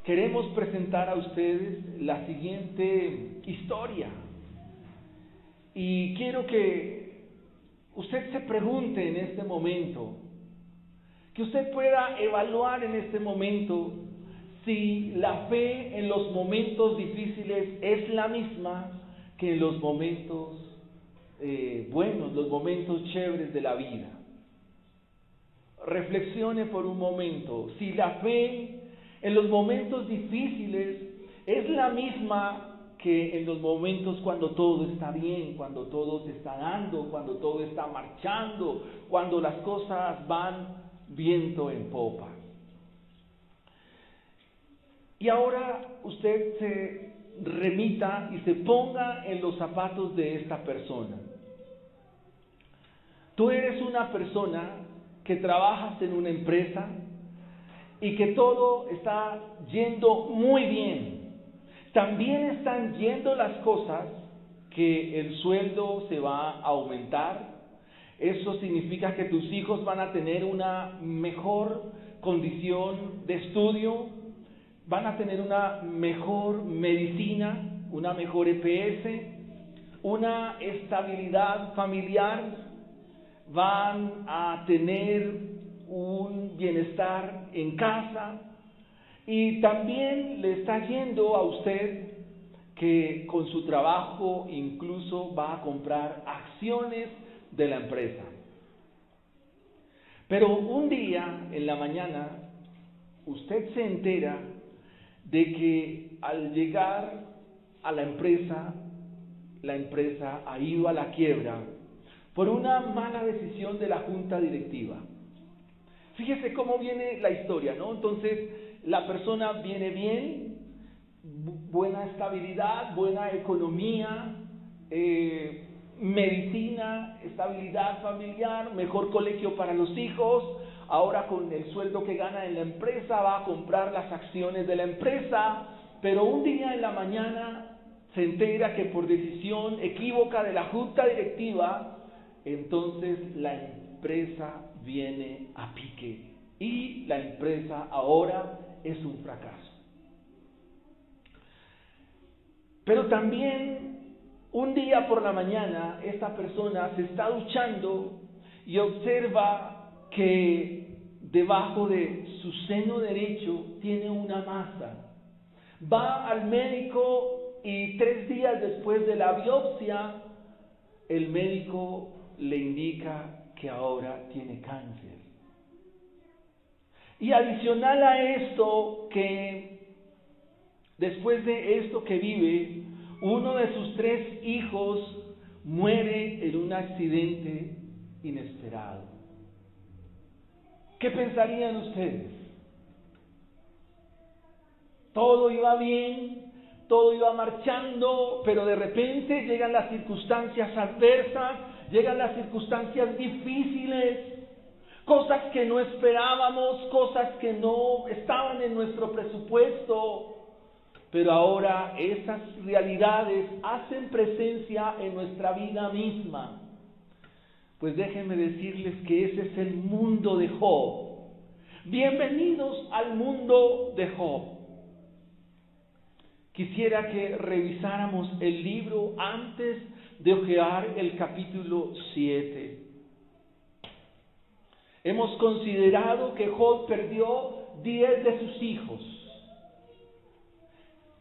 queremos presentar a ustedes la siguiente historia. Y quiero que usted se pregunte en este momento, que usted pueda evaluar en este momento si la fe en los momentos difíciles es la misma que en los momentos buenos, los momentos chéveres de la vida. Reflexione por un momento, si la fe en los momentos difíciles es la misma que en los momentos cuando todo está bien, cuando todo se está dando, cuando todo está marchando, cuando las cosas van viento en popa. Y ahora usted se remita y se ponga en los zapatos de esta persona. Tú eres una persona que trabajas en una empresa y que todo está yendo muy bien. También están yendo las cosas que el sueldo se va a aumentar. Eso significa que tus hijos van a tener una mejor condición de estudio, van a tener una mejor medicina, una mejor EPS, una estabilidad familiar, van a tener un bienestar en casa. Y también le está yendo a usted que con su trabajo incluso va a comprar acciones de la empresa. Pero un día en la mañana usted se entera de que al llegar a la empresa ha ido a la quiebra por una mala decisión de la junta directiva. Fíjese cómo viene la historia, ¿no? Entonces, la persona viene bien, buena estabilidad, buena economía, medicina, estabilidad familiar, mejor colegio para los hijos. Ahora con el sueldo que gana en la empresa va a comprar las acciones de la empresa, pero un día en la mañana se entera que por decisión equívoca de la junta directiva, entonces la empresa viene a pique y la empresa ahora es un fracaso. Pero también un día por la mañana esta persona se está duchando y observa que debajo de su seno derecho tiene una masa. Va al médico y 3 días después de la biopsia, el médico le indica que ahora tiene cáncer. Y adicional a esto, que después de esto que vive, uno de sus 3 hijos muere en un accidente inesperado. ¿Qué pensarían ustedes? Todo iba bien, todo iba marchando, pero de repente llegan las circunstancias adversas, llegan las circunstancias difíciles, cosas que no esperábamos, cosas que no estaban en nuestro presupuesto, pero ahora esas realidades hacen presencia en nuestra vida misma. Pues déjenme decirles que ese es el mundo de Job. Bienvenidos al mundo de Job. Quisiera que revisáramos el libro antes de hojear el capítulo 7. Hemos considerado que Job perdió 10 de sus hijos.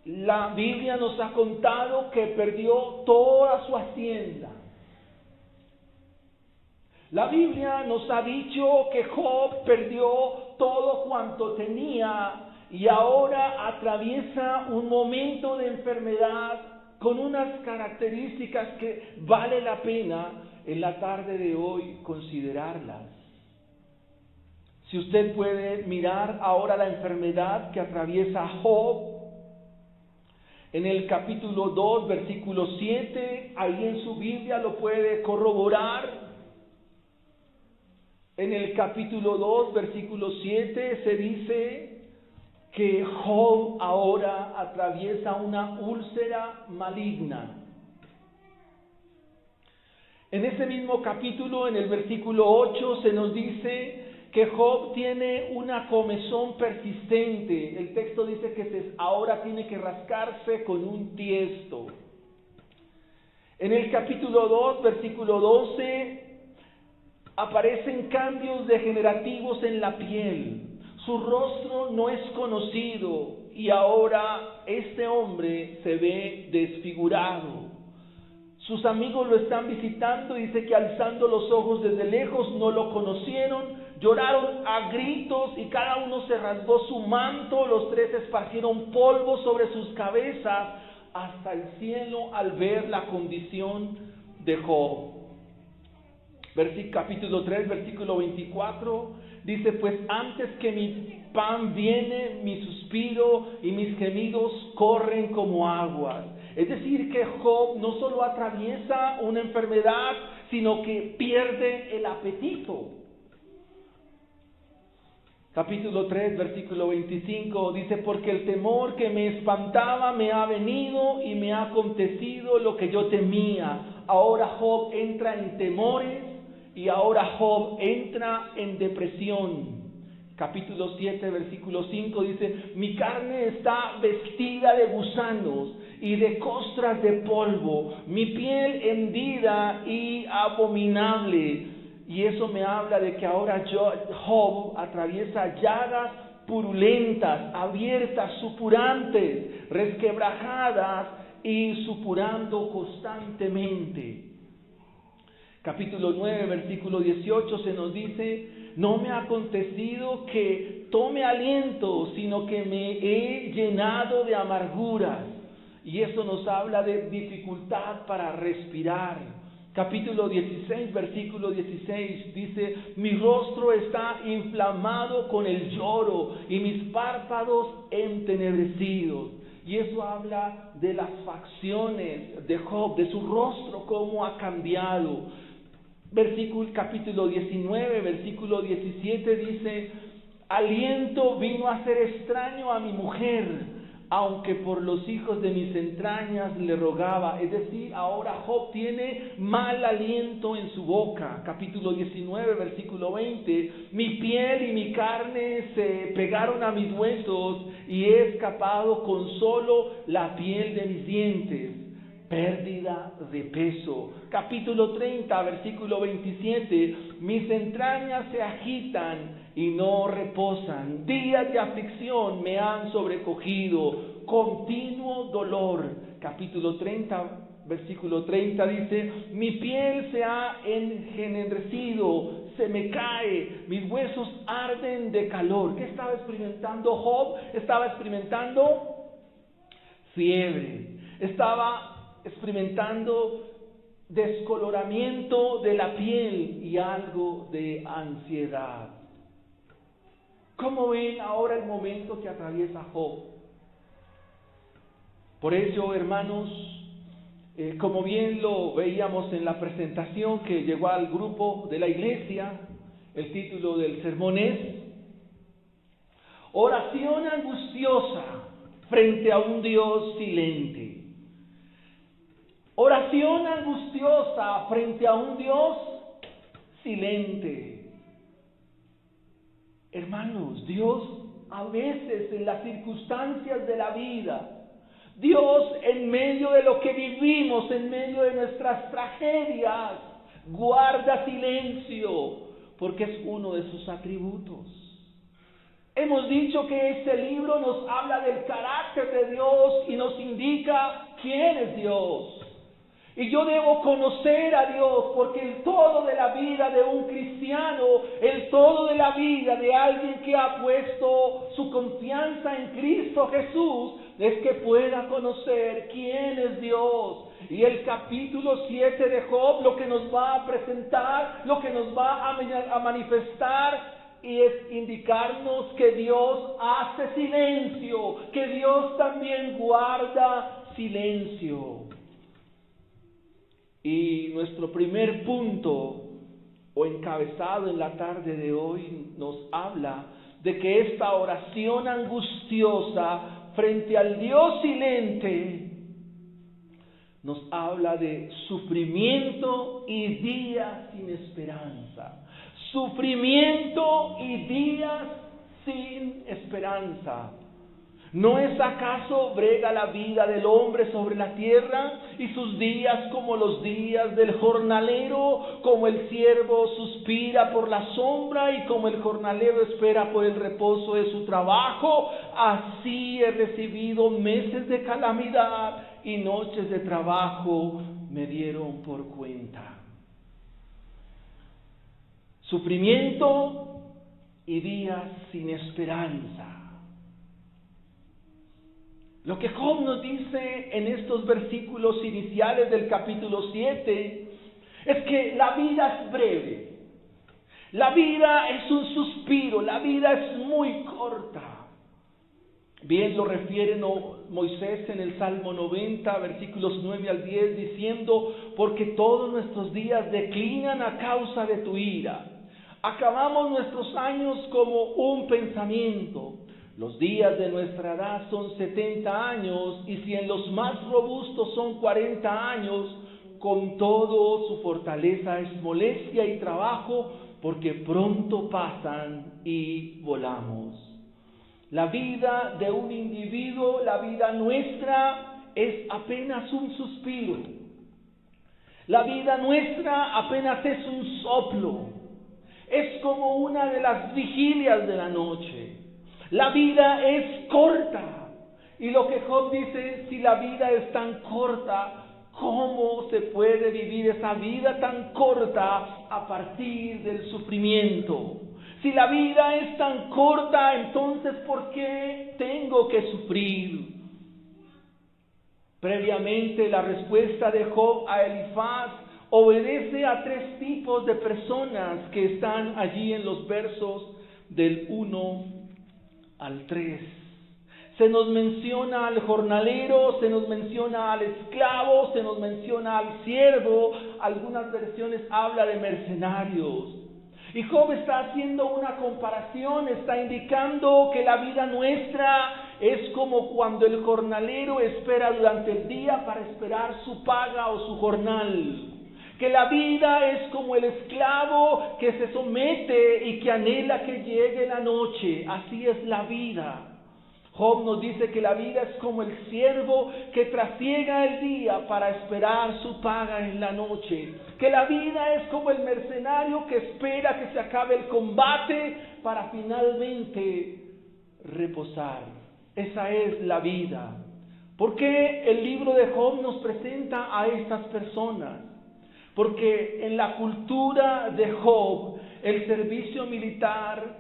La Biblia nos ha contado que perdió toda su hacienda. La Biblia nos ha dicho que Job perdió todo cuanto tenía y ahora atraviesa un momento de enfermedad con unas características que vale la pena en la tarde de hoy considerarlas. Si usted puede mirar ahora la enfermedad que atraviesa Job, en el capítulo 2, versículo 7, ahí en su Biblia lo puede corroborar. En el capítulo 2, versículo 7, se dice que Job ahora atraviesa una úlcera maligna. En ese mismo capítulo, en el versículo 8, se nos dice que Job tiene una comezón persistente. El texto dice que se ahora tiene que rascarse con un tiesto. En el capítulo 2, versículo 12, aparecen cambios degenerativos en la piel. Su rostro no es conocido y ahora este hombre se ve desfigurado. Sus amigos lo están visitando y dice que alzando los ojos desde lejos no lo conocieron, lloraron a gritos y cada uno se rasgó su manto, los tres esparcieron polvo sobre sus cabezas hasta el cielo al ver la condición de Job. Capítulo 3, versículo 24, dice, pues antes que mi pan viene, mi suspiro y mis gemidos corren como aguas. Es decir, que Job no solo atraviesa una enfermedad, sino que pierde el apetito. Capítulo 3, versículo 25, dice, porque el temor que me espantaba me ha venido y me ha acontecido lo que yo temía. Ahora Job entra en temores y ahora Job entra en depresión. Capítulo 7, versículo 5 dice, mi carne está vestida de gusanos y de costras de polvo, mi piel hendida y abominable. Y eso me habla de que ahora Job atraviesa llagas purulentas, abiertas, supurantes, resquebrajadas y supurando constantemente. Capítulo 9, versículo 18 se nos dice, no me ha acontecido que tome aliento, sino que me he llenado de amarguras. Y eso nos habla de dificultad para respirar. Capítulo 16, versículo 16 dice, mi rostro está inflamado con el lloro y mis párpados entenebrecidos. Y eso habla de las facciones de Job, de su rostro, cómo ha cambiado. Capítulo 19, versículo 17 dice, aliento vino a ser extraño a mi mujer, aunque por los hijos de mis entrañas le rogaba. Es decir, ahora Job tiene mal aliento en su boca. Capítulo 19, versículo 20, mi piel y mi carne se pegaron a mis huesos y he escapado con solo la piel de mis dientes. Pérdida de peso. Capítulo 30, versículo 27, mis entrañas se agitan y no reposan. Días de aflicción me han sobrecogido, continuo dolor. Capítulo 30, versículo 30 dice, mi piel se ha engenebrecido, se me cae, mis huesos arden de calor. ¿Qué estaba experimentando Job? Estaba experimentando fiebre. Estaba experimentando descoloramiento de la piel y algo de ansiedad. ¿Cómo ven ahora el momento que atraviesa Job? Por eso, hermanos, como bien lo veíamos en la presentación que llegó al grupo de la iglesia, el título del sermón es Oración angustiosa frente a un Dios silente. Oración angustiosa frente a un Dios silente. Hermanos, Dios a veces en las circunstancias de la vida, Dios en medio de lo que vivimos, en medio de nuestras tragedias, guarda silencio, porque es uno de sus atributos. Hemos dicho que este libro nos habla del carácter de Dios y nos indica quién es Dios. Y yo debo conocer a Dios, porque el todo de la vida de un cristiano, el todo de la vida de alguien que ha puesto su confianza en Cristo Jesús, es que pueda conocer quién es Dios. Y el capítulo 7 de Job lo que nos va a presentar, lo que nos va a manifestar, y es indicarnos que Dios hace silencio, que Dios también guarda silencio. Y nuestro primer punto o encabezado en la tarde de hoy nos habla de que esta oración angustiosa frente al Dios silente nos habla de sufrimiento y días sin esperanza. Sufrimiento y días sin esperanza. ¿No es acaso brega la vida del hombre sobre la tierra, y sus días como los días del jornalero? Como el siervo suspira por la sombra, y como el jornalero espera por el reposo de su trabajo, así he recibido meses de calamidad, y noches de trabajo me dieron por cuenta. Sufrimiento y días sin esperanza. Lo que Job nos dice en estos versículos iniciales del capítulo 7 es que la vida es breve, la vida es un suspiro, la vida es muy corta. Bien lo refiere Moisés en el Salmo 90, versículos 9 al 10, diciendo: porque todos nuestros días declinan a causa de tu ira. Acabamos nuestros años como un pensamiento. Los días de nuestra edad son 70 años, y si en los más robustos son 40 años, con todo su fortaleza es molestia y trabajo, porque pronto pasan y volamos. La vida de un individuo, la vida nuestra, es apenas un suspiro. La vida nuestra apenas es un soplo. Es como una de las vigilias de la noche. La vida es corta. Y lo que Job dice, si la vida es tan corta, ¿cómo se puede vivir esa vida tan corta a partir del sufrimiento? Si la vida es tan corta, entonces ¿por qué tengo que sufrir? Previamente, la respuesta de Job a Elifaz obedece a tres tipos de personas que están allí en los versos del 1 al 3. Se nos menciona al jornalero, se nos menciona al esclavo, se nos menciona al siervo. Algunas versiones hablan de mercenarios. Y Job está haciendo una comparación, está indicando que la vida nuestra es como cuando el jornalero espera durante el día para esperar su paga o su jornal. Que la vida es como el esclavo que se somete y que anhela que llegue la noche. Así es la vida. Job nos dice que la vida es como el siervo que trasiega el día para esperar su paga en la noche. Que la vida es como el mercenario que espera que se acabe el combate para finalmente reposar. Esa es la vida. ¿Por qué el libro de Job nos presenta a estas personas? Porque en la cultura de Job, el servicio militar,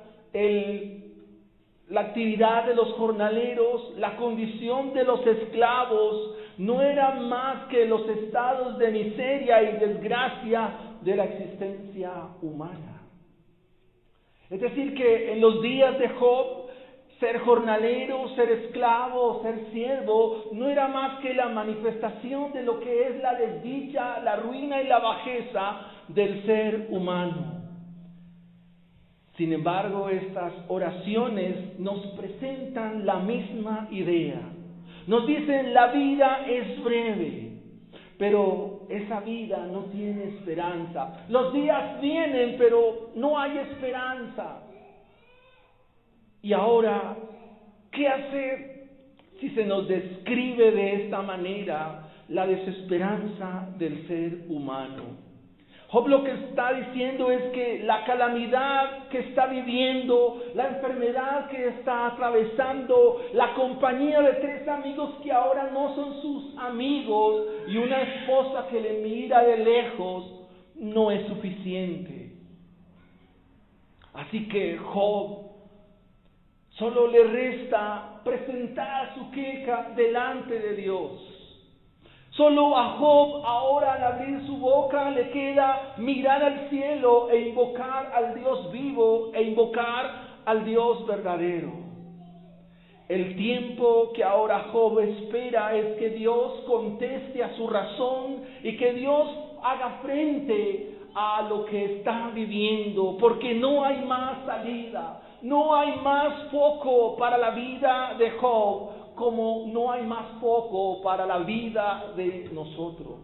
la actividad de los jornaleros, la condición de los esclavos, no era más que los estados de miseria y desgracia de la existencia humana. Es decir, que en los días de Job, ser jornalero, ser esclavo, ser siervo, no era más que la manifestación de lo que es la desdicha, la ruina y la bajeza del ser humano. Sin embargo, estas oraciones nos presentan la misma idea. Nos dicen, la vida es breve, pero esa vida no tiene esperanza. Los días vienen, pero no hay esperanza. Y ahora, ¿qué hacer si se nos describe de esta manera la desesperanza del ser humano? Job lo que está diciendo es que la calamidad que está viviendo, la enfermedad que está atravesando, la compañía de tres amigos que ahora no son sus amigos y una esposa que le mira de lejos, no es suficiente. Así que Job solo le resta presentar su queja delante de Dios. Solo a Job ahora al abrir su boca le queda mirar al cielo e invocar al Dios vivo e invocar al Dios verdadero. El tiempo que ahora Job espera es que Dios conteste a su razón y que Dios haga frente a lo que está viviendo, porque no hay más salida, no hay más foco para la vida de Job, como no hay más foco para la vida de nosotros.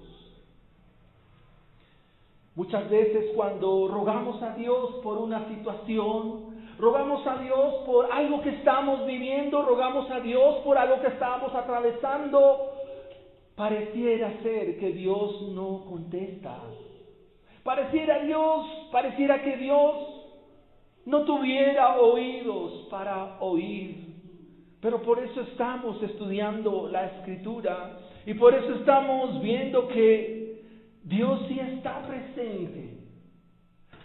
Muchas veces cuando rogamos a Dios por una situación, rogamos a Dios por algo que estamos viviendo, rogamos a Dios por algo que estamos atravesando, pareciera ser que Dios no contesta. Pareciera que Dios no tuviera oídos para oír. Pero por eso estamos estudiando la Escritura y por eso estamos viendo que Dios sí está presente.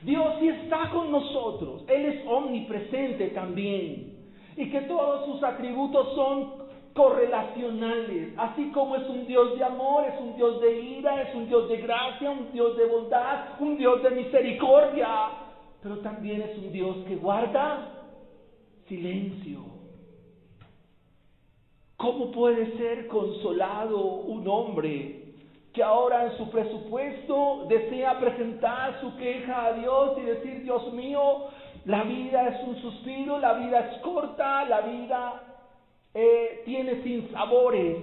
Dios sí está con nosotros. Él es omnipresente también. Y que todos sus atributos son correlacionales. Así como es un Dios de amor, es un Dios de ira, es un Dios de gracia, un Dios de bondad, un Dios de misericordia. Pero también es un Dios que guarda silencio. ¿Cómo puede ser consolado un hombre que ahora en su presupuesto desea presentar su queja a Dios y decir: Dios mío, la vida es un suspiro, la vida es corta, la vida tiene sinsabores?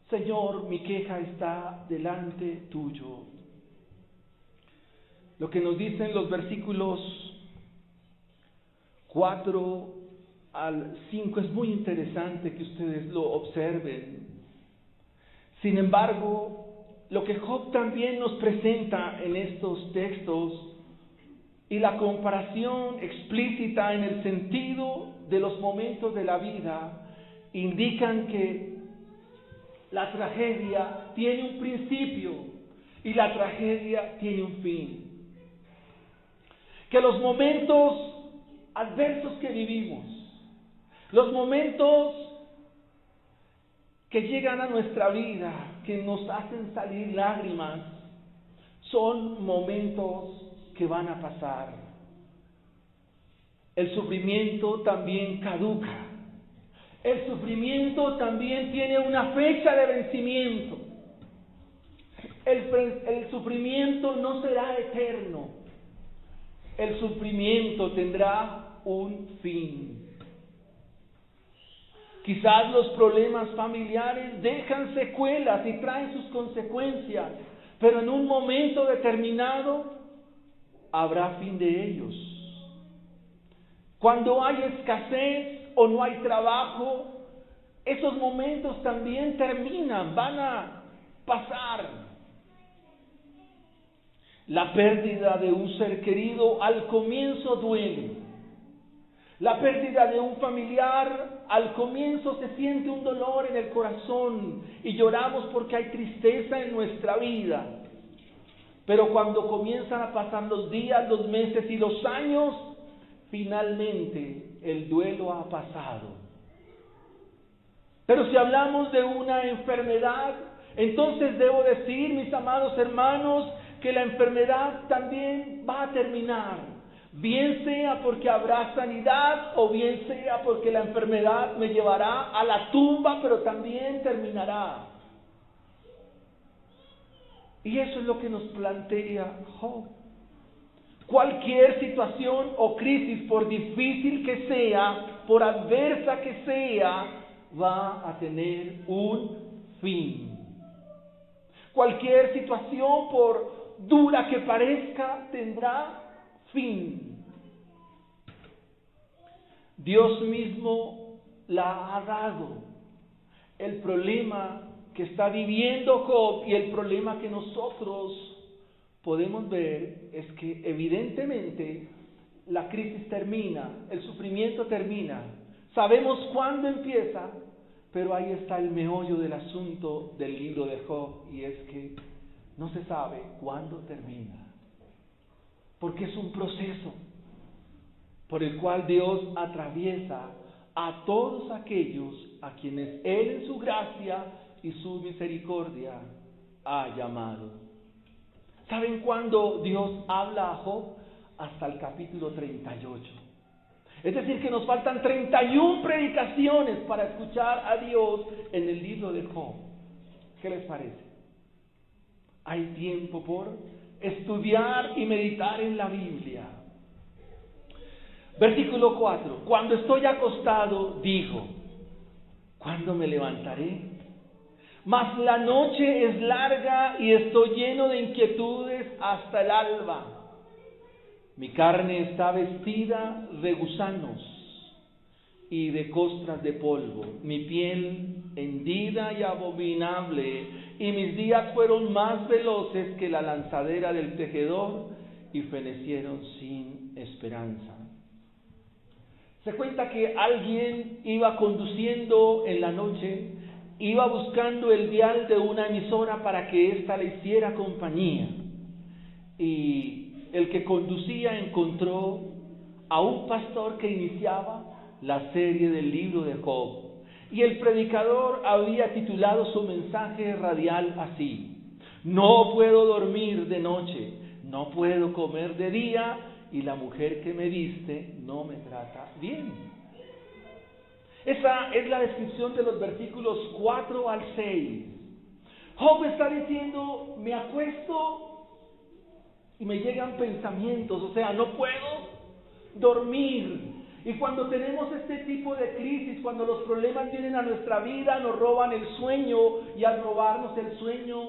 Señor, mi queja está delante tuyo. Lo que nos dicen los versículos 4 al 5 es muy interesante que ustedes lo observen. Sin embargo, lo que Job también nos presenta en estos textos y la comparación explícita en el sentido de los momentos de la vida indican que la tragedia tiene un principio y la tragedia tiene un fin. Que los momentos adversos que vivimos, los momentos que llegan a nuestra vida, que nos hacen salir lágrimas, son momentos que van a pasar. El sufrimiento también caduca. El sufrimiento también tiene una fecha de vencimiento. El sufrimiento no será eterno. El sufrimiento tendrá un fin. Quizás los problemas familiares dejan secuelas y traen sus consecuencias, pero en un momento determinado habrá fin de ellos. Cuando hay escasez o no hay trabajo, esos momentos también terminan, van a pasar. La pérdida de un ser querido al comienzo duele. La pérdida de un familiar al comienzo se siente un dolor en el corazón y lloramos porque hay tristeza en nuestra vida. Pero cuando comienzan a pasar los días, los meses y los años, finalmente el duelo ha pasado. Pero si hablamos de una enfermedad, entonces debo decir, mis amados hermanos, que la enfermedad también va a terminar. Bien sea porque habrá sanidad o bien sea porque la enfermedad me llevará a la tumba, pero también terminará. Y eso es lo que nos plantea Job. Cualquier situación o crisis, por difícil que sea, por adversa que sea, va a tener un fin. Cualquier situación, por dura que parezca, tendrá fin. Dios mismo la ha dado. El problema que está viviendo Job y el problema que nosotros podemos ver es que evidentemente la crisis termina, el sufrimiento termina. Sabemos cuándo empieza, pero ahí está el meollo del asunto del libro de Job, y es que no se sabe cuándo termina. Porque es un proceso por el cual Dios atraviesa a todos aquellos a quienes Él en su gracia y su misericordia ha llamado. ¿Saben cuándo Dios habla a Job? Hasta el capítulo 38. Es decir, que nos faltan 31 predicaciones para escuchar a Dios en el libro de Job. ¿Qué les parece? Hay tiempo por estudiar y meditar en la Biblia. Versículo 4. Cuando estoy acostado, digo, ¿cuándo me levantaré? Mas la noche es larga y estoy lleno de inquietudes hasta el alba. Mi carne está vestida de gusanos y de costras de polvo, mi piel hendida y abominable, y mis días fueron más veloces que la lanzadera del tejedor, y fenecieron sin esperanza. Se cuenta que alguien iba conduciendo en la noche, iba buscando el dial de una emisora para que ésta le hiciera compañía, y el que conducía encontró a un pastor que iniciaba la serie del libro de Job, y el predicador había titulado su mensaje radial así: no puedo dormir de noche, no puedo comer de día, y la mujer que me diste no me trata bien. Esa es la descripción de los versículos 4 al 6. Job está diciendo: me acuesto y me llegan pensamientos, o sea, no puedo dormir. Y cuando tenemos este tipo de crisis, cuando los problemas vienen a nuestra vida, nos roban el sueño, y al robarnos el sueño,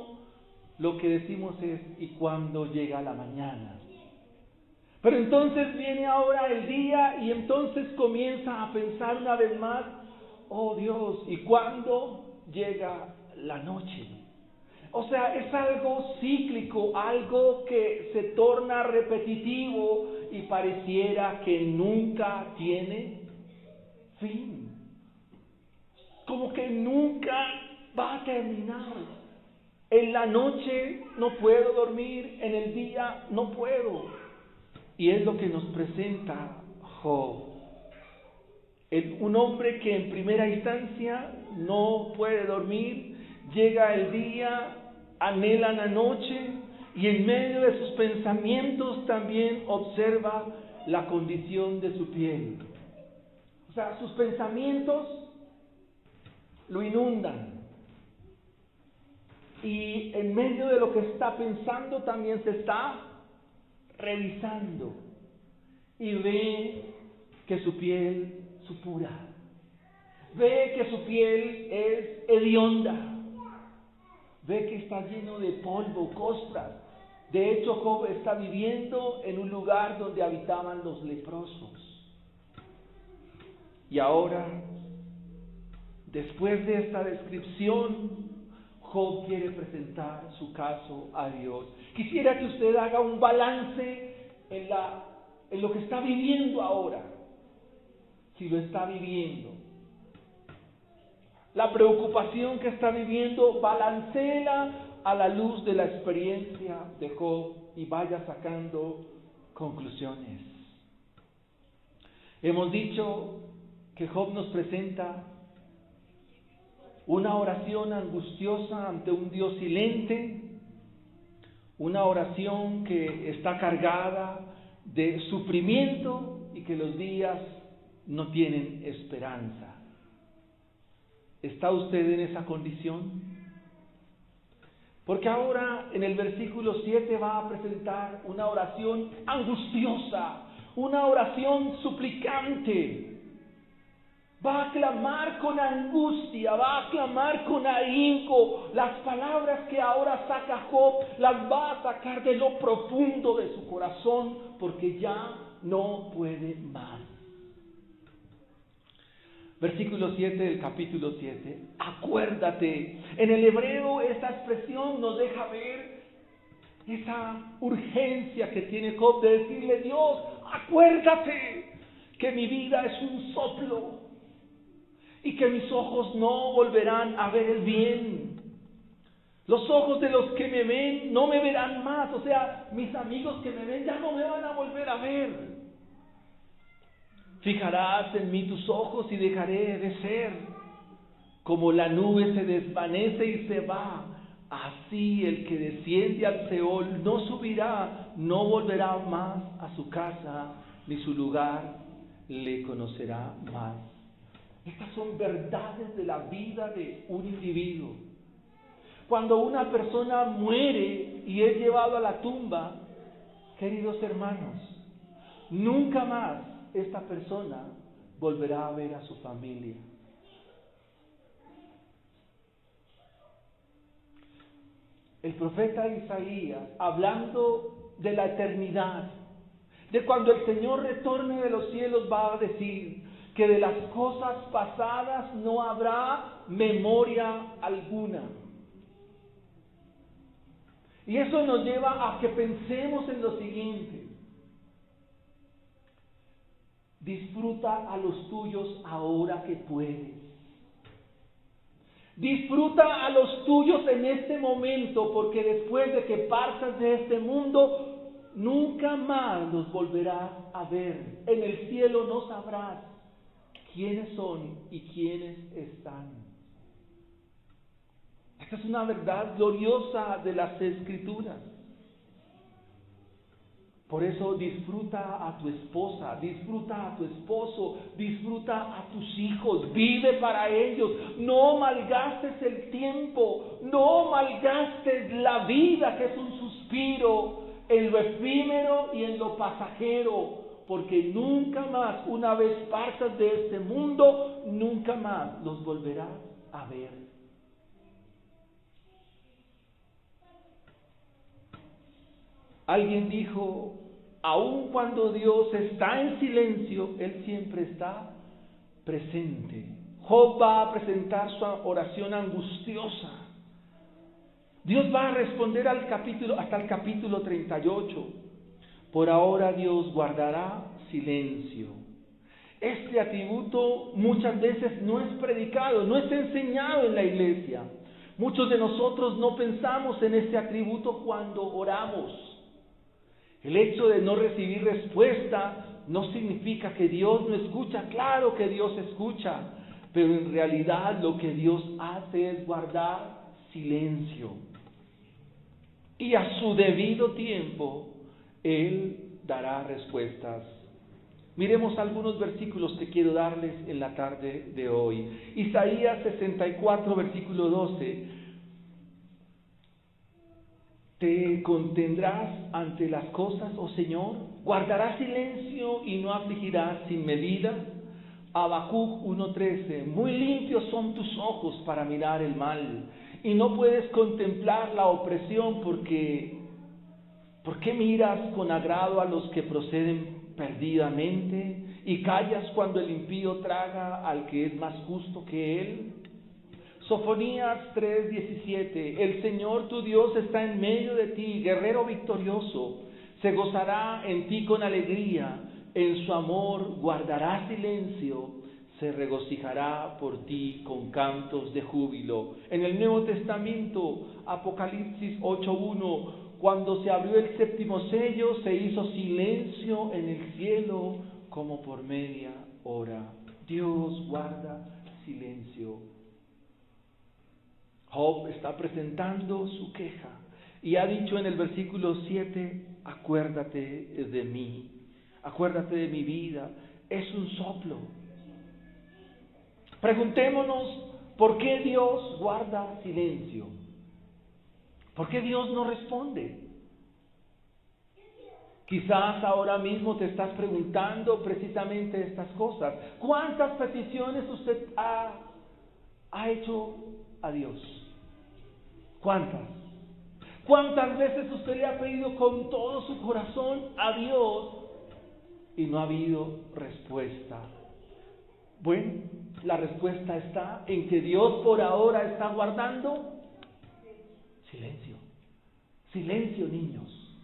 lo que decimos es: ¿y cuándo llega la mañana? Pero entonces viene ahora el día, y entonces comienza a pensar una vez más: oh Dios, ¿y cuándo llega la noche? O sea, es algo cíclico, algo que se torna repetitivo y pareciera que nunca tiene fin. Como que nunca va a terminar. En la noche no puedo dormir, en el día no puedo. Y es lo que nos presenta Job. Un hombre que en primera instancia no puede dormir, llega el día, anhela la noche, y en medio de sus pensamientos también observa la condición de su piel. O sea, sus pensamientos lo inundan. Y en medio de lo que está pensando también se está revisando. Y ve que su piel supura. Ve que su piel es hedionda. Ve que está lleno de polvo, costras. De hecho, Job está viviendo en un lugar donde habitaban los leprosos. Y ahora, después de esta descripción, Job quiere presentar su caso a Dios. Quisiera que usted haga un balance en lo que está viviendo ahora. Si lo está viviendo. La preocupación que está viviendo, balanceela a la luz de la experiencia de Job y vaya sacando conclusiones. Hemos dicho que Job nos presenta una oración angustiosa ante un Dios silente, una oración que está cargada de sufrimiento y que los días no tienen esperanza. ¿Está usted en esa condición? Porque ahora en el versículo 7 va a presentar una oración angustiosa, una oración suplicante. Va a clamar con angustia, va a clamar con ahínco. Las palabras que ahora saca Job las va a sacar de lo profundo de su corazón, porque ya no puede más. Versículo 7 del capítulo 7. Acuérdate. En el hebreo esta expresión nos deja ver esa urgencia que tiene Job de decirle: Dios, acuérdate que mi vida es un soplo y que mis ojos no volverán a ver el bien. Los ojos de los que me ven no me verán más. O sea, mis amigos que me ven ya no me van a volver a ver. Fijarás en mí tus ojos y dejaré de ser. Como la nube se desvanece y se va, así el que desciende al Seol no subirá, no volverá más a su casa, ni su lugar le conocerá más. Estas son verdades de la vida de un individuo. Cuando una persona muere y es llevado a la tumba, queridos hermanos, nunca más esta persona volverá a ver a su familia. El profeta Isaías, hablando de la eternidad, de cuando el Señor retorne de los cielos, va a decir que de las cosas pasadas no habrá memoria alguna. Y eso nos lleva a que pensemos en lo siguiente: disfruta a los tuyos ahora que puedes. Disfruta a los tuyos en este momento, porque después de que partas de este mundo, nunca más los volverás a ver. En el cielo no sabrás quiénes son y quiénes están. Esta es una verdad gloriosa de las Escrituras. Por eso disfruta a tu esposa, disfruta a tu esposo, disfruta a tus hijos, vive para ellos. No malgastes el tiempo, no malgastes la vida, que es un suspiro, en lo efímero y en lo pasajero, porque nunca más, una vez partas de este mundo, nunca más los volverás a ver. Alguien dijo: aun cuando Dios está en silencio, Él siempre está presente. Job va a presentar su oración angustiosa. Dios va a responder hasta el capítulo 38. Por ahora Dios guardará silencio. Este atributo muchas veces no es predicado, no es enseñado en la iglesia. Muchos de nosotros no pensamos en este atributo cuando oramos. El hecho de no recibir respuesta no significa que Dios no escucha. Claro que Dios escucha, pero en realidad lo que Dios hace es guardar silencio. Y a su debido tiempo, Él dará respuestas. Miremos algunos versículos que quiero darles en la tarde de hoy. Isaías 64, versículo 12. ¿Te contendrás ante las cosas, oh Señor? ¿Guardarás silencio y no afligirás sin medida? Habacuc 1:13. Muy limpios son tus ojos para mirar el mal, y no puedes contemplar la opresión, ¿por qué miras con agrado a los que proceden perdidamente y callas cuando el impío traga al que es más justo que él? Sofonías 3:17. El Señor tu Dios está en medio de ti, guerrero victorioso. Se gozará en ti con alegría, en su amor guardará silencio, se regocijará por ti con cantos de júbilo. En el Nuevo Testamento, Apocalipsis 8:1, cuando se abrió el séptimo sello, se hizo silencio en el cielo como por media hora. Dios guarda silencio. Job está presentando su queja y ha dicho en el versículo 7, acuérdate de mí, acuérdate de mi vida. Es un soplo. Preguntémonos, ¿por qué Dios guarda silencio? ¿Por qué Dios no responde? Quizás ahora mismo te estás preguntando precisamente estas cosas. ¿Cuántas peticiones usted ha hecho a Dios? ¿Cuántas? ¿Cuántas veces usted le ha pedido con todo su corazón a Dios y no ha habido respuesta? Bueno, la respuesta está en que Dios por ahora está guardando silencio. Silencio, niños.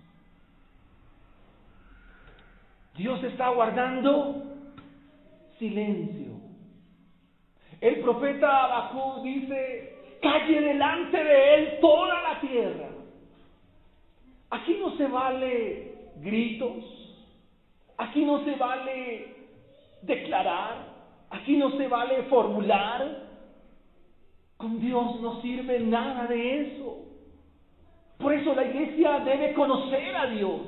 Dios está guardando silencio. El profeta Habacuc dice: calle delante de él toda la tierra. Aquí no se vale gritos, aquí no se vale declarar, aquí no se vale formular. Con Dios no sirve nada de eso. Por eso la iglesia debe conocer a Dios.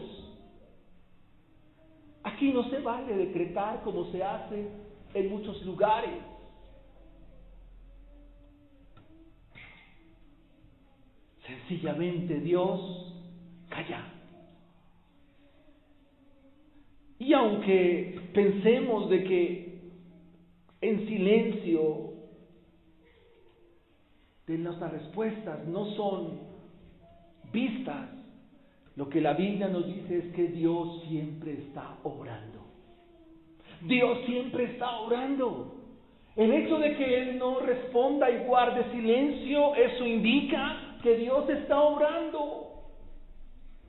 Aquí no se vale decretar como se hace en muchos lugares. Sencillamente Dios calla. Y aunque pensemos de que en silencio de nuestras respuestas no son vistas, Lo que la Biblia nos dice es que Dios siempre está obrando. Dios siempre está obrando. El hecho de que Él no responda y guarde silencio, eso indica que Dios está obrando.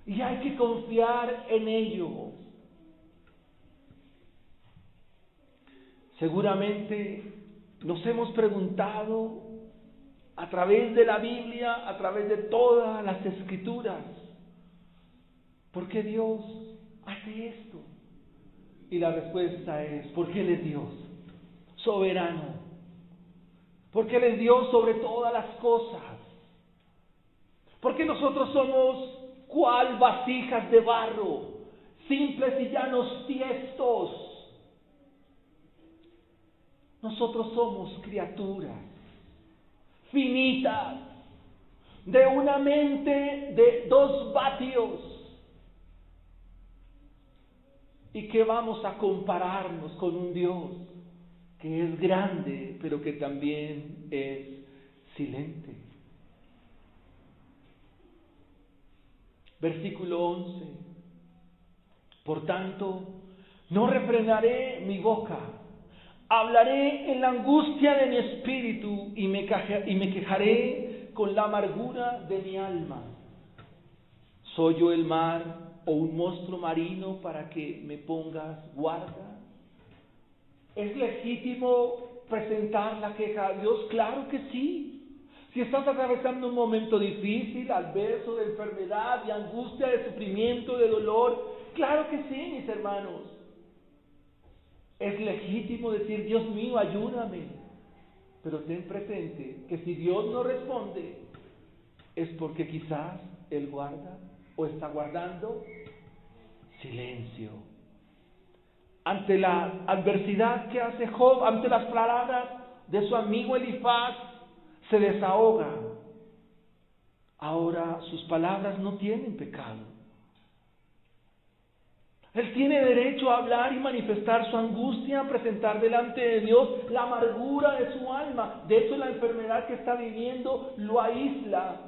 Y hay que confiar en ello. Seguramente nos hemos preguntado a través de la Biblia, a través de todas las Escrituras, ¿por qué Dios hace esto? Y la respuesta es, porque Él es Dios, soberano, porque Él es Dios sobre todas las cosas, porque nosotros somos cual vasijas de barro, simples y llanos tiestos. Nosotros somos criaturas finitas, de una mente de 2 vatios. ¿Y qué vamos a compararnos con un Dios que es grande, pero que también es silente? Versículo 11. Por tanto, no refrenaré mi boca, hablaré en la angustia de mi espíritu y me quejaré con la amargura de mi alma. ¿Soy yo el mar o un monstruo marino para que me pongas guarda? ¿Es legítimo presentar la queja a Dios? Claro que sí. Si estás atravesando un momento difícil, adverso, de enfermedad, de angustia, de sufrimiento, de dolor, claro que sí, mis hermanos. Es legítimo decir, Dios mío, ayúdame. Pero ten presente que si Dios no responde, es porque quizás Él guarda o está guardando silencio. Ante la adversidad que hace Job, ante las palabras de su amigo Elifaz, se desahoga. Ahora sus palabras no tienen pecado. Él tiene derecho a hablar y manifestar su angustia, presentar delante de Dios la amargura de su alma. De hecho, la enfermedad que está viviendo lo aísla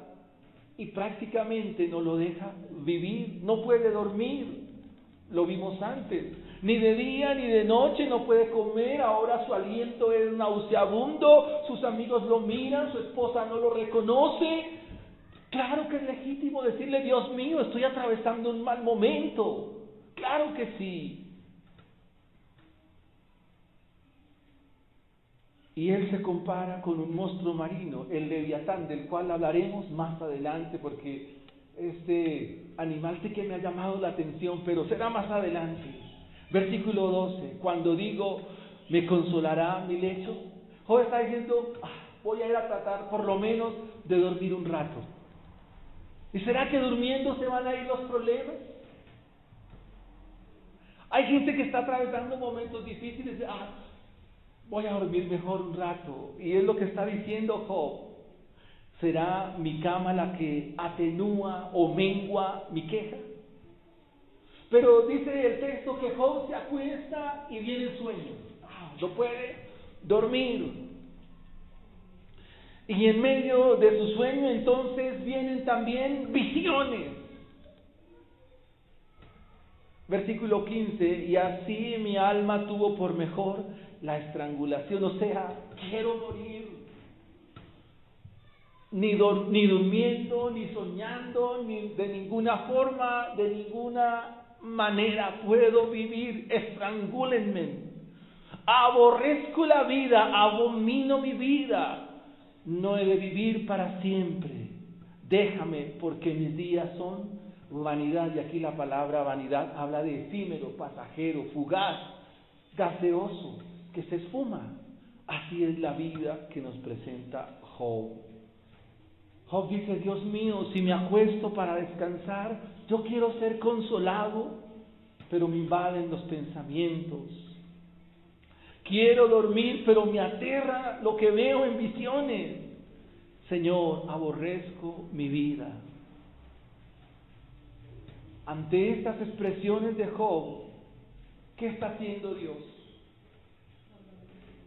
y prácticamente no lo deja vivir. No puede dormir, lo vimos antes. Ni de día ni de noche no puede comer. Ahora su aliento es nauseabundo, sus amigos lo miran, su esposa no lo reconoce. Claro que es legítimo decirle, Dios mío, estoy atravesando un mal momento. Claro que sí. Y él se compara con un monstruo marino, el Leviatán, del cual hablaremos más adelante, porque este animal sí que me ha llamado la atención, pero será más adelante. Versículo 12, cuando digo, ¿me consolará mi lecho? Job está diciendo, voy a ir a tratar por lo menos de dormir un rato. ¿Y será que durmiendo se van a ir los problemas? Hay gente que está atravesando momentos difíciles, voy a dormir mejor un rato. Y es lo que está diciendo Job. ¿Será mi cama la que atenúa o mengua mi queja? Pero dice el texto que Job se acuesta y viene el sueño. No puede dormir. Y en medio de su sueño entonces vienen también visiones. Versículo 15, y así mi alma tuvo por mejor la estrangulación, o sea, quiero morir. Ni durmiendo, ni soñando, ni de ninguna forma, de ninguna manera puedo vivir. Estrangúlenme. Aborrezco la vida, abomino mi vida. No he de vivir para siempre. Déjame, porque mis días son vanidad. Y aquí la palabra vanidad habla de efímero, pasajero, fugaz, gaseoso, que se esfuma. Así es la vida que nos presenta Job. Job dice, Dios mío, si me acuesto para descansar, yo quiero ser consolado, pero me invaden los pensamientos. Quiero dormir, pero me aterra lo que veo en visiones. Señor, aborrezco mi vida. Ante estas expresiones de Job, ¿qué está haciendo Dios?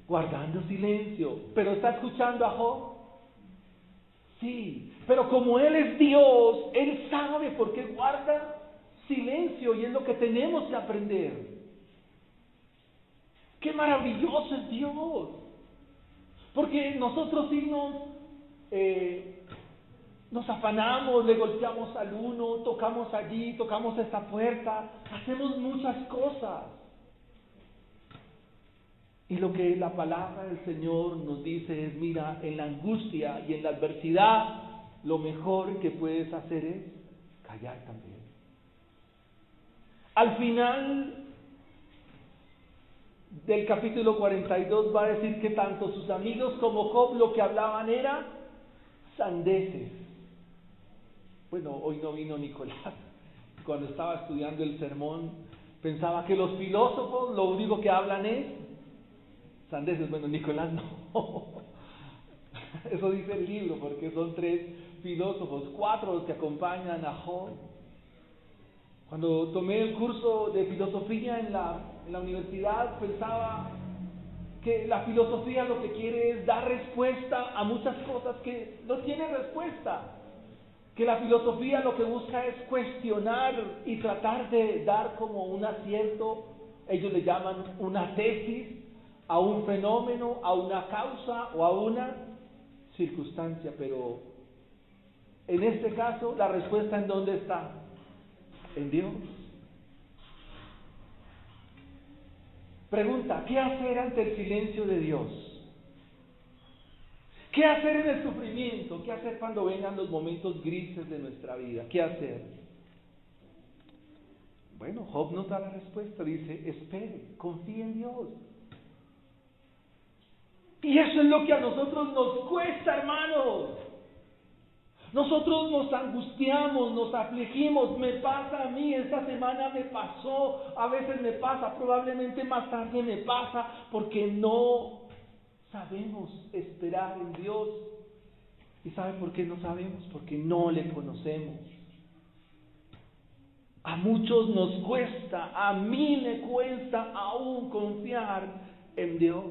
Guardando silencio. ¿Pero está escuchando a Job? Sí, pero como Él es Dios, Él sabe por qué guarda silencio y es lo que tenemos que aprender. ¡Qué maravilloso es Dios! Porque nosotros sí nos afanamos, le golpeamos al uno, tocamos allí, tocamos esta puerta, hacemos muchas cosas. Y lo que la palabra del Señor nos dice es, mira, en la angustia y en la adversidad, lo mejor que puedes hacer es callar también. Al final del capítulo 42 va a decir que tanto sus amigos como Job lo que hablaban era sandeces. Bueno, hoy no vino Nicolás. Cuando estaba estudiando el sermón, pensaba que los filósofos lo único que hablan es sandeces. Bueno, Nicolás no. Eso dice el libro, porque son 3 filósofos, 4 los que acompañan a Job. Cuando tomé el curso de filosofía en la universidad, pensaba que la filosofía lo que quiere es dar respuesta a muchas cosas que no tienen respuesta. Que la filosofía lo que busca es cuestionar y tratar de dar como un acierto, ellos le llaman una tesis, a un fenómeno, a una causa o a una circunstancia. Pero en este caso, la respuesta ¿en dónde está? En Dios. Pregunta, ¿qué hacer ante el silencio de Dios? ¿Qué hacer en el sufrimiento? ¿Qué hacer cuando vengan los momentos grises de nuestra vida? ¿Qué hacer? Bueno, Job nos da la respuesta, dice, espere, confíe en Dios. Y eso es lo que a nosotros nos cuesta, hermanos. Nosotros nos angustiamos, nos afligimos, me pasa a mí, esta semana me pasó, a veces me pasa, probablemente más tarde me pasa, porque no sabemos esperar en Dios. ¿Y sabe por qué no sabemos? Porque no le conocemos. A muchos nos cuesta, a mí me cuesta aún confiar en Dios.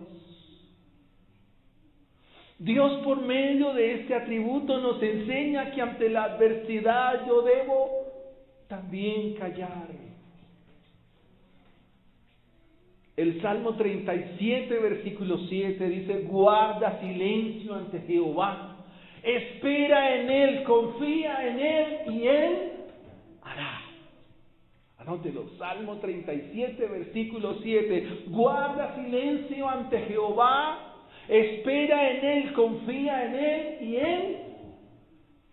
Dios por medio de este atributo nos enseña que ante la adversidad yo debo también callar. El Salmo 37, versículo 7 dice, guarda silencio ante Jehová, espera en Él, confía en Él y Él hará. Anótelo, Salmo 37, versículo 7, guarda silencio ante Jehová, espera en Él, confía en Él y Él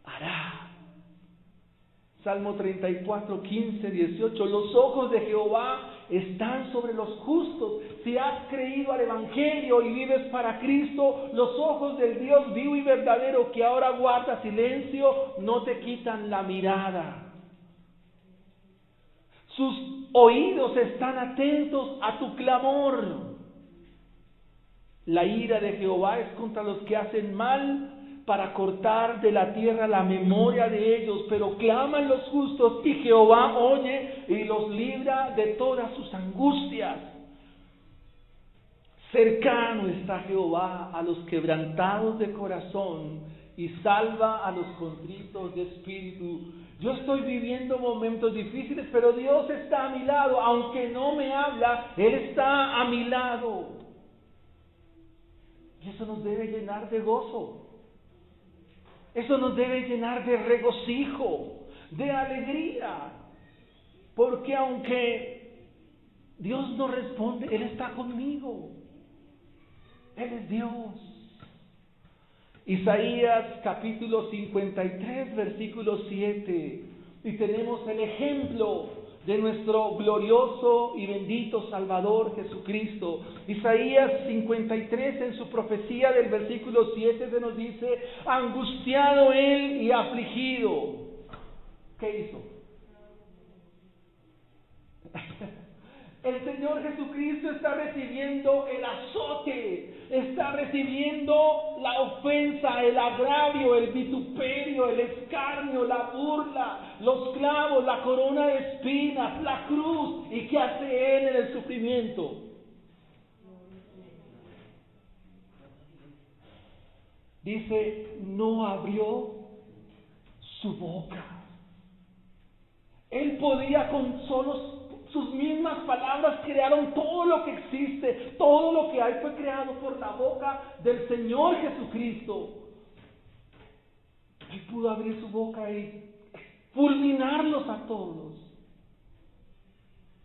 hará. Salmo 34, 15, 18, los ojos de Jehová están sobre los justos. Si has creído al Evangelio y vives para Cristo, los ojos del Dios vivo y verdadero que ahora guarda silencio, no te quitan la mirada. Sus oídos están atentos a tu clamor. La ira de Jehová es contra los que hacen mal, para cortar de la tierra la memoria de ellos, pero claman los justos y Jehová oye y los libra de todas sus angustias. Cercano está Jehová a los quebrantados de corazón y salva a los contritos de espíritu. Yo estoy viviendo momentos difíciles, pero Dios está a mi lado, aunque no me habla, Él está a mi lado. Y eso nos debe llenar de gozo. Eso nos debe llenar de regocijo, de alegría, porque aunque Dios no responde, Él está conmigo. Él es Dios. Isaías capítulo 53, versículo 7, y tenemos el ejemplo de nuestro glorioso y bendito Salvador Jesucristo. Isaías 53 en su profecía del versículo 7 se nos dice, angustiado él y afligido. ¿Qué hizo? El Señor Jesucristo está recibiendo el azote, está recibiendo la ofensa, el agravio, el vituperio, el escarnio, la burla, los clavos, la corona de espinas, la cruz. ¿Y qué hace Él en el sufrimiento? Dice, no abrió su boca. Él podía con solo sus mismas palabras crearon todo lo que existe, todo lo que hay fue creado por la boca del Señor Jesucristo. Él pudo abrir su boca y fulminarlos a todos.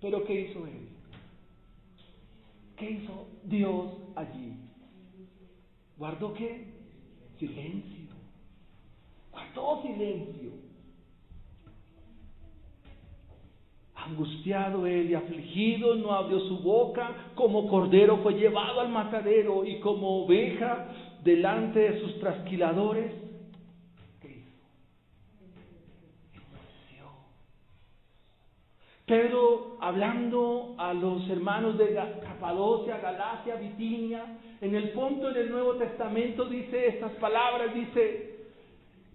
Pero ¿qué hizo Él? ¿Qué hizo Dios allí? ¿Guardó qué? Silencio. Guardó silencio. Angustiado él y afligido, no abrió su boca, como cordero fue llevado al matadero y como oveja delante de sus trasquiladores. ¿Qué hizo? Enmudeció. Pedro, hablando a los hermanos de Capadocia, Galacia, Bitinia, en el fondo del Nuevo Testamento dice estas palabras, dice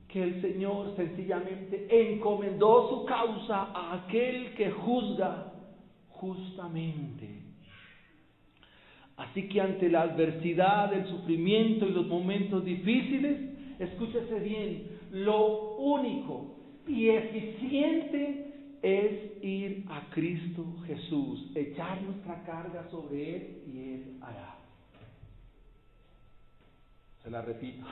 que el Señor sencillamente encomendó su causa a aquel que juzga justamente. Así que ante la adversidad, el sufrimiento y los momentos difíciles, escúchese bien, lo único y eficiente es ir a Cristo Jesús, echar nuestra carga sobre Él y Él hará. Se la repito.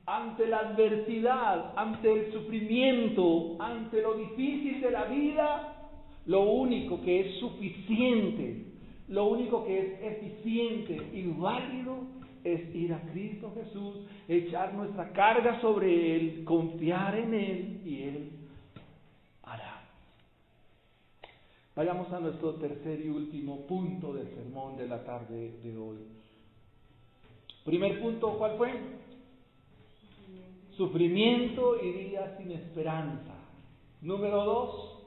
Ante la adversidad, ante el sufrimiento, ante lo difícil de la vida, lo único que es suficiente, lo único que es eficiente y válido es ir a Cristo Jesús, echar nuestra carga sobre Él, confiar en Él y Él hará. Vayamos a nuestro tercer y último punto del sermón de la tarde de hoy. Primer punto, ¿cuál fue? Sufrimiento y días sin esperanza. Número 2,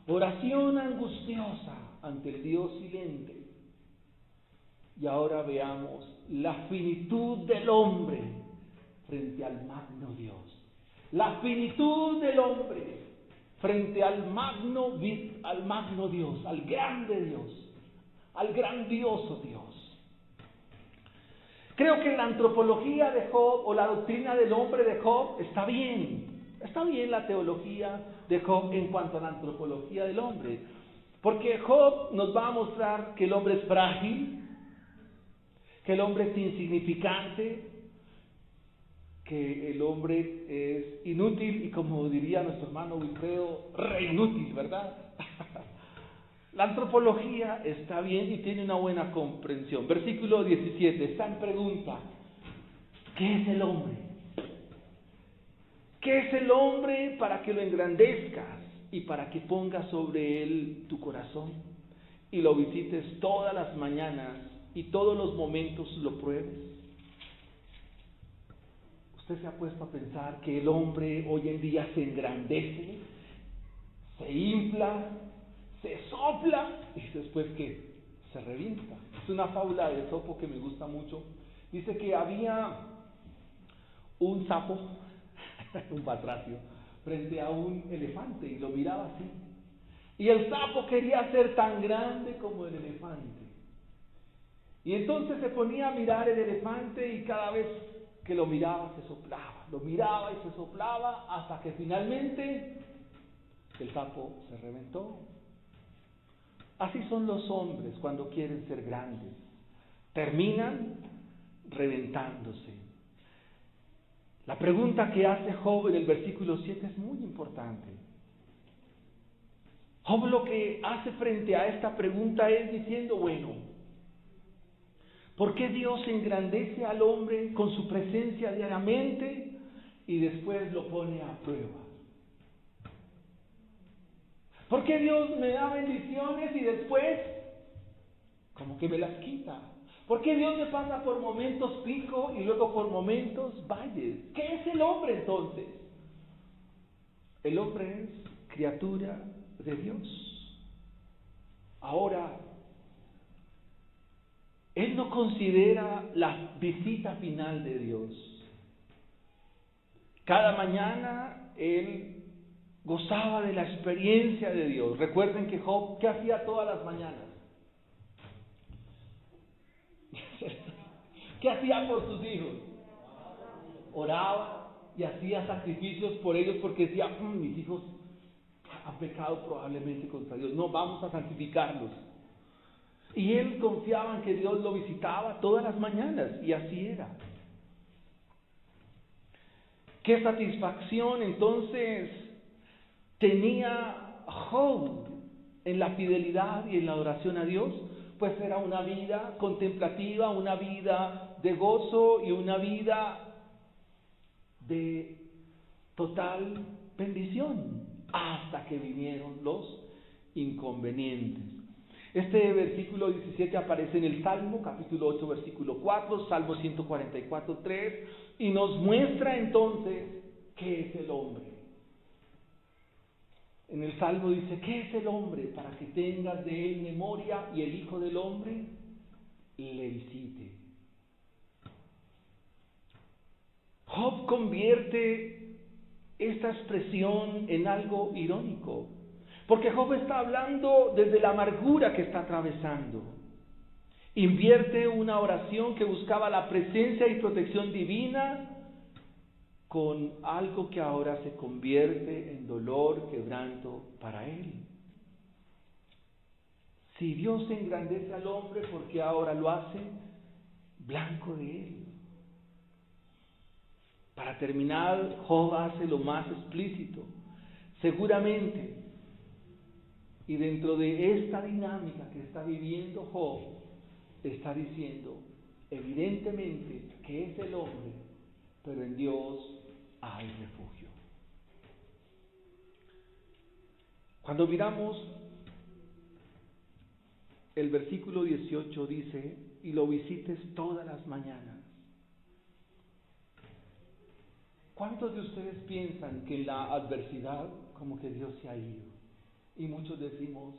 oración angustiosa ante el Dios silente. Y ahora veamos la finitud del hombre frente al magno Dios. La finitud del hombre frente al magno Dios, al grande Dios, al grandioso Dios. Creo que la antropología de Job o la doctrina del hombre de Job está bien la teología de Job en cuanto a la antropología del hombre, porque Job nos va a mostrar que el hombre es frágil, que el hombre es insignificante, que el hombre es inútil y, como diría nuestro hermano Wilfredo, re inútil, ¿verdad? La antropología está bien y tiene una buena comprensión. Versículo 17, San pregunta, ¿qué es el hombre? ¿Qué es el hombre para que lo engrandezcas y para que pongas sobre él tu corazón y lo visites todas las mañanas y todos los momentos lo pruebes? ¿Usted se ha puesto a pensar que el hombre hoy en día se engrandece, se infla, se sopla y después que se revienta? Es una fábula de Esopo que me gusta mucho. Dice que había un sapo, un batracio, frente a un elefante y lo miraba así. Y el sapo quería ser tan grande como el elefante. Y entonces se ponía a mirar el elefante y cada vez que lo miraba se soplaba, lo miraba y se soplaba hasta que finalmente el sapo se reventó. Así son los hombres cuando quieren ser grandes. Terminan reventándose. La pregunta que hace Job en el versículo 7 es muy importante. Job lo que hace frente a esta pregunta es diciendo, bueno, ¿por qué Dios engrandece al hombre con su presencia diariamente y después lo pone a prueba? ¿Por qué Dios me da bendiciones y después como que me las quita? ¿Por qué Dios me pasa por momentos pico y luego por momentos valles? ¿Qué es el hombre entonces? El hombre es criatura de Dios. Ahora, Él no considera la visita final de Dios. Cada mañana Él gozaba de la experiencia de Dios. Recuerden que Job, ¿qué hacía todas las mañanas? ¿Qué hacía por sus hijos? Oraba y hacía sacrificios por ellos porque decía, mis hijos han pecado probablemente contra Dios, no, vamos a santificarlos. Y él confiaba en que Dios lo visitaba todas las mañanas, y así era. ¿Qué satisfacción entonces tenía Job en la fidelidad y en la adoración a Dios? Pues era una vida contemplativa, una vida de gozo y una vida de total bendición, hasta que vinieron los inconvenientes. Este versículo 17 aparece en el Salmo, capítulo 8, versículo 4, Salmo 144, 3, y nos muestra entonces qué es el hombre. En el Salmo dice, ¿qué es el hombre para que tengas de él memoria y el Hijo del Hombre le visite? Job convierte esta expresión en algo irónico, porque Job está hablando desde la amargura que está atravesando. Invierte una oración que buscaba la presencia y protección divina con algo que ahora se convierte en dolor, quebranto para él. Si Dios engrandece al hombre, ¿por qué ahora lo hace blanco de él? Para terminar, Job hace lo más explícito. Seguramente, y dentro de esta dinámica que está viviendo Job, está diciendo, evidentemente, que es el hombre, pero en Dios hay refugio. Cuando miramos el versículo 18 dice, y lo visites todas las mañanas. ¿Cuántos de ustedes piensan que en la adversidad como que Dios se ha ido? Y muchos decimos,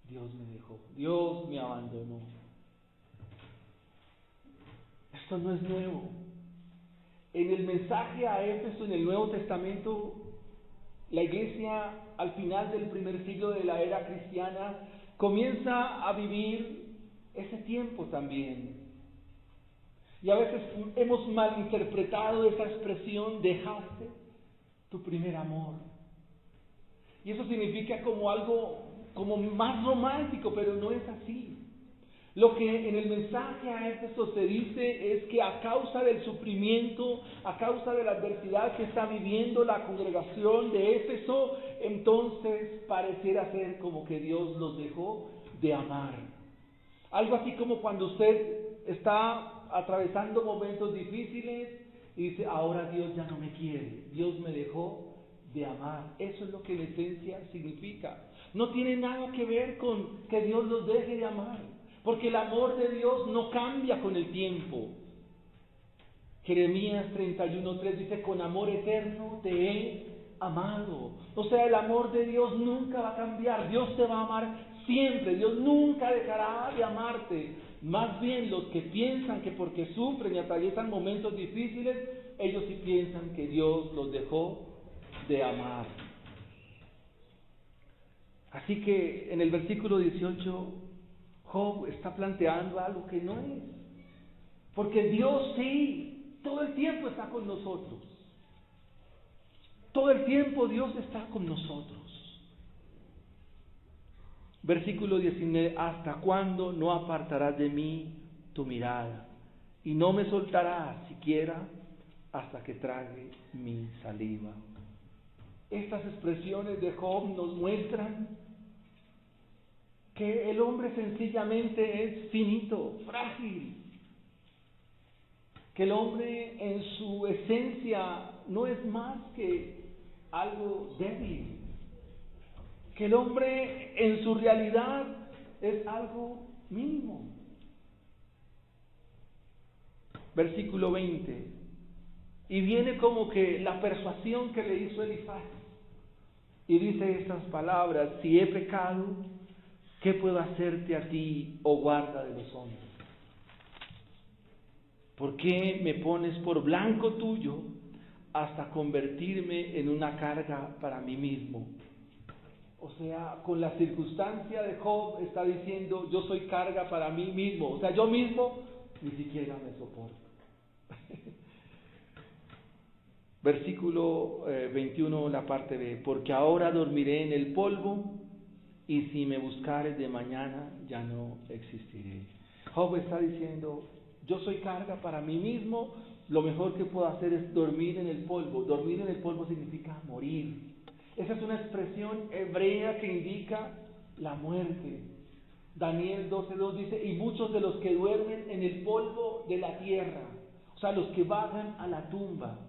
Dios me dejó, Dios me abandonó. Esto no es nuevo. En el mensaje a Éfeso, en el Nuevo Testamento, la iglesia al final del primer siglo de la era cristiana comienza a vivir ese tiempo también. Y a veces hemos malinterpretado esa expresión, dejaste tu primer amor. Y eso significa como algo como más romántico, pero no es así. Lo que en el mensaje a Éfeso se dice es que a causa del sufrimiento, a causa de la adversidad que está viviendo la congregación de Éfeso, entonces pareciera ser como que Dios los dejó de amar. Algo así como cuando usted está atravesando momentos difíciles y dice, ahora Dios ya no me quiere, Dios me dejó de amar. Eso es lo que en esencia significa. No tiene nada que ver con que Dios los deje de amar, porque el amor de Dios no cambia con el tiempo. Jeremías 31:3 dice, con amor eterno te he amado. O sea, el amor de Dios nunca va a cambiar. Dios te va a amar siempre. Dios nunca dejará de amarte. Más bien los que piensan que porque sufren y atraviesan momentos difíciles, ellos sí piensan que Dios los dejó de amar. Así que en el versículo 18, Job está planteando algo que no es. Porque Dios sí, todo el tiempo está con nosotros. Todo el tiempo Dios está con nosotros. Versículo 19, ¿hasta cuándo no apartarás de mí tu mirada? Y no me soltarás siquiera hasta que trague mi saliva. Estas expresiones de Job nos muestran que el hombre sencillamente es finito, frágil. Que el hombre en su esencia no es más que algo débil. Que el hombre en su realidad es algo mínimo. Versículo 20. Y viene como que la persuasión que le hizo Elifaz. Y dice estas palabras, si he pecado, ¿qué puedo hacerte a ti, oh guarda de los hombres? ¿Por qué me pones por blanco tuyo hasta convertirme en una carga para mí mismo? O sea, con la circunstancia de Job está diciendo, yo soy carga para mí mismo. O sea, yo mismo ni siquiera me soporto. Versículo 21, la parte B. Porque ahora dormiré en el polvo, y si me buscares de mañana, ya no existiré. Job está diciendo, yo soy carga para mí mismo, lo mejor que puedo hacer es dormir en el polvo. Dormir en el polvo significa morir. Esa es una expresión hebrea que indica la muerte. Daniel 12:2 dice, y muchos de los que duermen en el polvo de la tierra, o sea, los que bajan a la tumba.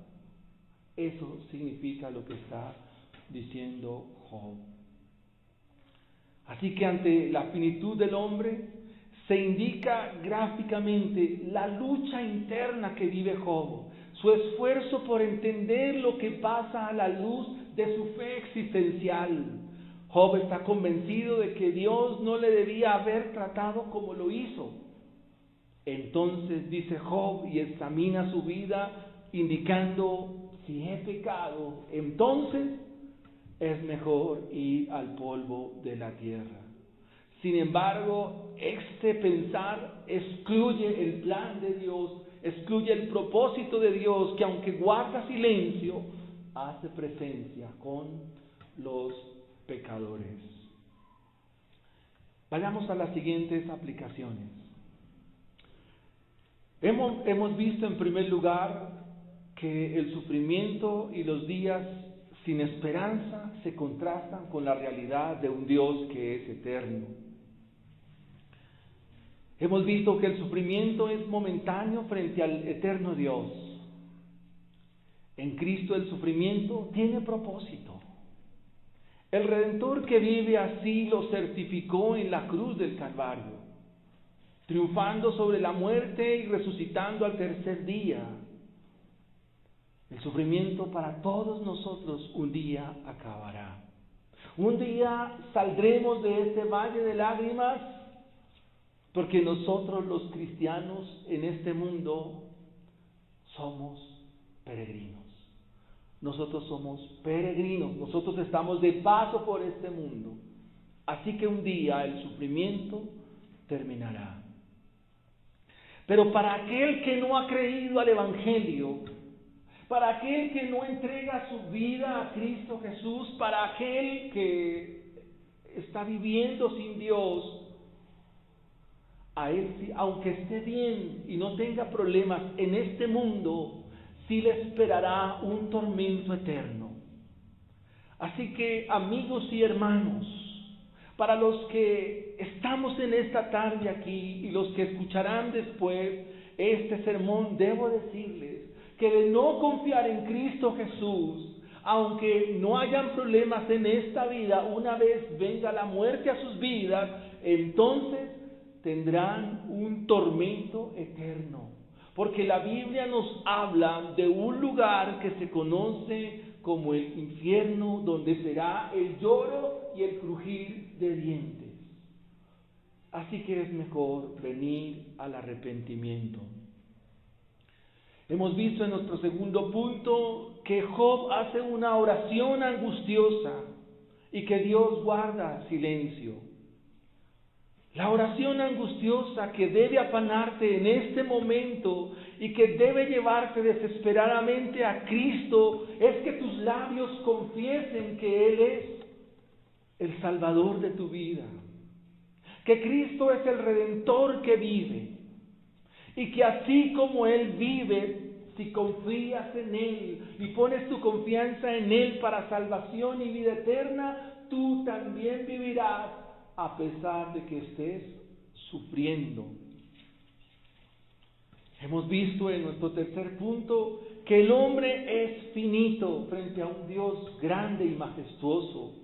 Eso significa lo que está diciendo Job. Así que ante la finitud del hombre, se indica gráficamente la lucha interna que vive Job, su esfuerzo por entender lo que pasa a la luz de su fe existencial. Job está convencido de que Dios no le debía haber tratado como lo hizo. Entonces dice Job y examina su vida indicando, si he pecado, entonces es mejor ir al polvo de la tierra. Sin embargo, este pensar excluye el plan de Dios, excluye el propósito de Dios, que aunque guarda silencio, hace presencia con los pecadores. Vayamos a las siguientes aplicaciones. Hemos visto en primer lugar que el sufrimiento y los días sin esperanza se contrastan con la realidad de un Dios que es eterno. Hemos visto que el sufrimiento es momentáneo frente al eterno Dios. En Cristo el sufrimiento tiene propósito. El Redentor que vive así lo certificó en la cruz del Calvario, triunfando sobre la muerte y resucitando al tercer día. El sufrimiento para todos nosotros un día acabará. Un día saldremos de este valle de lágrimas, porque nosotros los cristianos en este mundo somos peregrinos. Nosotros somos peregrinos, nosotros estamos de paso por este mundo. Así que un día el sufrimiento terminará. Pero para aquel que no ha creído al Evangelio, para aquel que no entrega su vida a Cristo Jesús, para aquel que está viviendo sin Dios, a él, aunque esté bien y no tenga problemas en este mundo, sí le esperará un tormento eterno. Así que, amigos y hermanos, para los que estamos en esta tarde aquí y los que escucharán después este sermón, debo decirles que de no confiar en Cristo Jesús, aunque no hayan problemas en esta vida, una vez venga la muerte a sus vidas, entonces tendrán un tormento eterno. Porque la Biblia nos habla de un lugar que se conoce como el infierno, donde será el lloro y el crujir de dientes. Así que es mejor venir al arrepentimiento. Hemos visto en nuestro segundo punto que Job hace una oración angustiosa y que Dios guarda silencio. La oración angustiosa que debe afanarte en este momento y que debe llevarte desesperadamente a Cristo es que tus labios confiesen que Él es el Salvador de tu vida, que Cristo es el Redentor que vive y que así como Él vive, si confías en Él y pones tu confianza en Él para salvación y vida eterna, tú también vivirás a pesar de que estés sufriendo. Hemos visto en nuestro tercer punto que el hombre es finito frente a un Dios grande y majestuoso,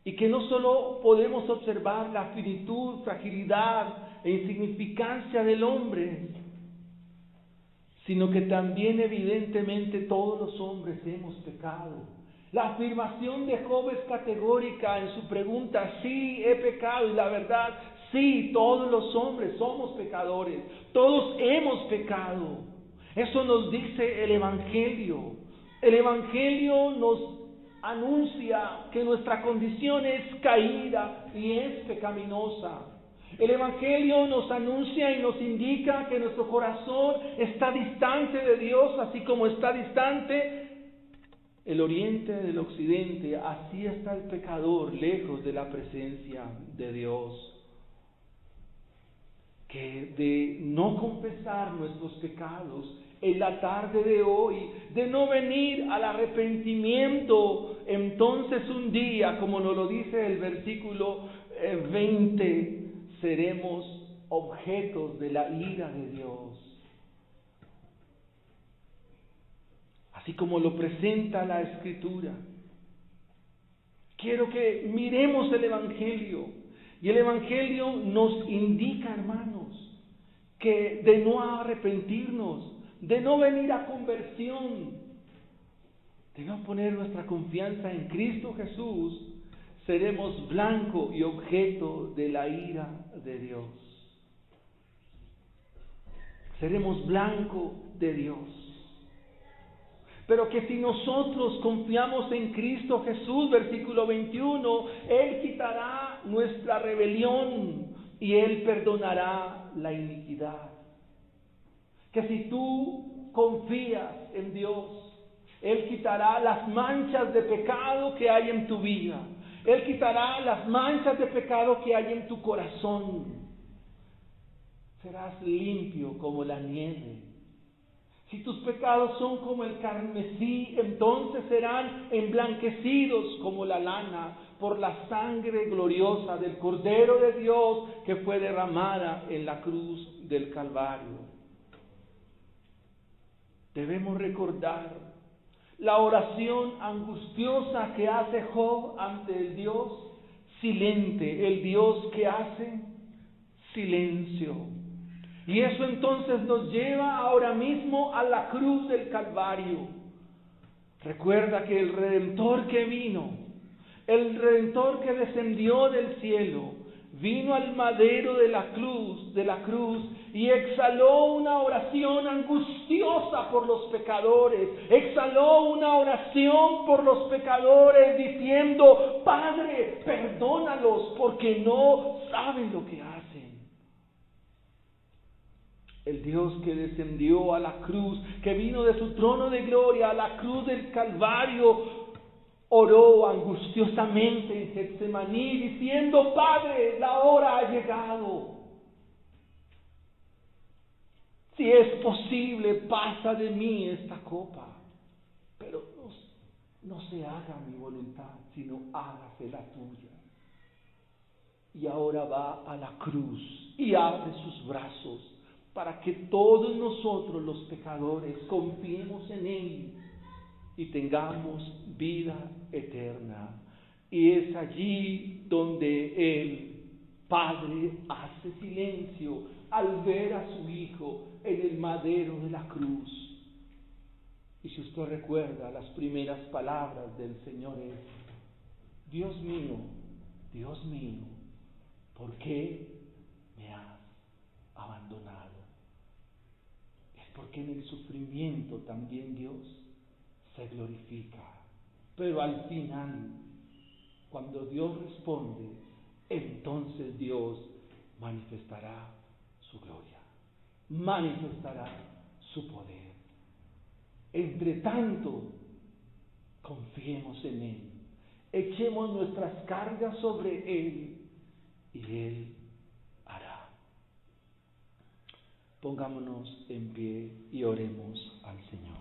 y que no solo podemos observar la finitud, fragilidad e insignificancia del hombre, sino que también evidentemente todos los hombres hemos pecado. La afirmación de Job es categórica en su pregunta: sí, he pecado. Y la verdad, sí, todos los hombres somos pecadores, todos hemos pecado. Eso nos dice el Evangelio. El Evangelio nos anuncia que nuestra condición es caída y es pecaminosa. El Evangelio nos anuncia y nos indica que nuestro corazón está distante de Dios, así como está distante el oriente del occidente. Así está el pecador lejos de la presencia de Dios. Que de no confesar nuestros pecados en la tarde de hoy, de no venir al arrepentimiento, entonces un día, como nos lo dice el versículo 20, seremos objetos de la ira de Dios. Así como lo presenta la Escritura. Quiero que miremos el Evangelio. Y el Evangelio nos indica, hermanos, que de no arrepentirnos, de no venir a conversión, de no poner nuestra confianza en Cristo Jesús, seremos blanco y objeto de la ira de Dios. Seremos blanco de Dios. Pero que si nosotros confiamos en Cristo Jesús, versículo 21, Él quitará nuestra rebelión y Él perdonará la iniquidad. Que si tú confías en Dios, Él quitará las manchas de pecado que hay en tu vida. Él quitará las manchas de pecado que hay en tu corazón. Serás limpio como la nieve. Si tus pecados son como el carmesí, entonces serán emblanquecidos como la lana por la sangre gloriosa del Cordero de Dios que fue derramada en la cruz del Calvario. Debemos recordar la oración angustiosa que hace Job ante el Dios silente, el Dios que hace silencio. Y eso entonces nos lleva ahora mismo a la cruz del Calvario. Recuerda que el Redentor que vino, el Redentor que descendió del cielo, vino al madero de la cruz y exhaló una oración angustiosa por los pecadores. Exhaló una oración por los pecadores diciendo: Padre, perdónalos porque no saben lo que hacen. El Dios que descendió a la cruz, que vino de su trono de gloria a la cruz del Calvario, oró angustiosamente en Getsemaní diciendo: Padre, la hora ha llegado. Si es posible, pasa de mí esta copa, pero no se haga mi voluntad, sino hágase la tuya. Y ahora va a la cruz y abre sus brazos para que todos nosotros los pecadores confiemos en Él y tengamos vida eterna. Y es allí donde el Padre hace silencio al ver a su Hijo en el madero de la cruz. Y si usted recuerda, las primeras palabras del Señor es: Dios mío, ¿por qué me has abandonado? Porque en el sufrimiento también Dios se glorifica. Pero al final, cuando Dios responde, entonces Dios manifestará su gloria, manifestará su poder. Entre tanto, confiemos en Él, echemos nuestras cargas sobre Él y Él hará. Pongámonos en pie y oremos al Señor.